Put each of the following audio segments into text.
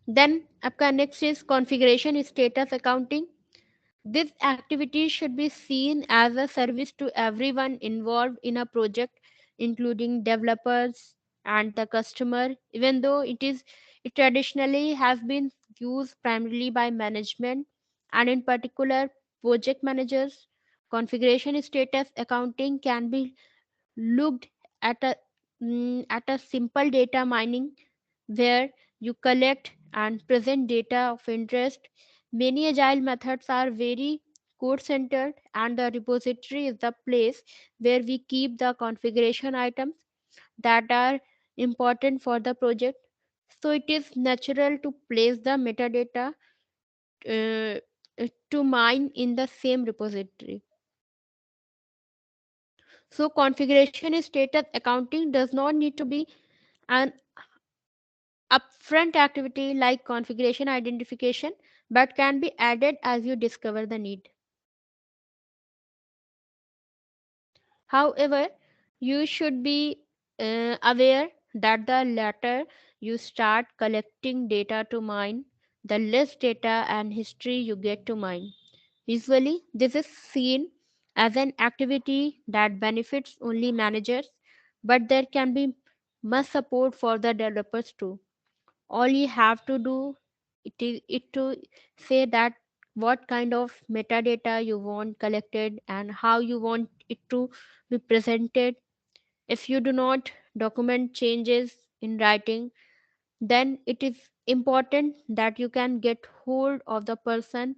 Then आपका next is configuration status accounting. This activity should be seen as a service to everyone involved in a project, including developers and the customer, even though it traditionally has been used primarily by management and in particular project managers. Configuration status accounting can be looked at a simple data mining where you collect and present data of interest. Many agile methods are very code centered, and the repository is the place where we keep the configuration items that are important for the project. So it is natural to place the metadata to mine in the same repository. So configuration status accounting does not need to be an upfront activity like configuration identification, but can be added as you discover the need. However, you should be aware that the latter you start collecting data to mine, the less data and history you get to mine. Usually, this is seen as an activity that benefits only managers, but there can be much support for the developers too. All you have to do it to say that what kind of metadata you want collected and how you want it to be presented. If you do not document changes in writing, then it is important that you can get hold of the person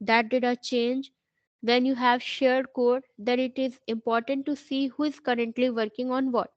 that did a change. When you have shared code, then it is important to see who is currently working on what.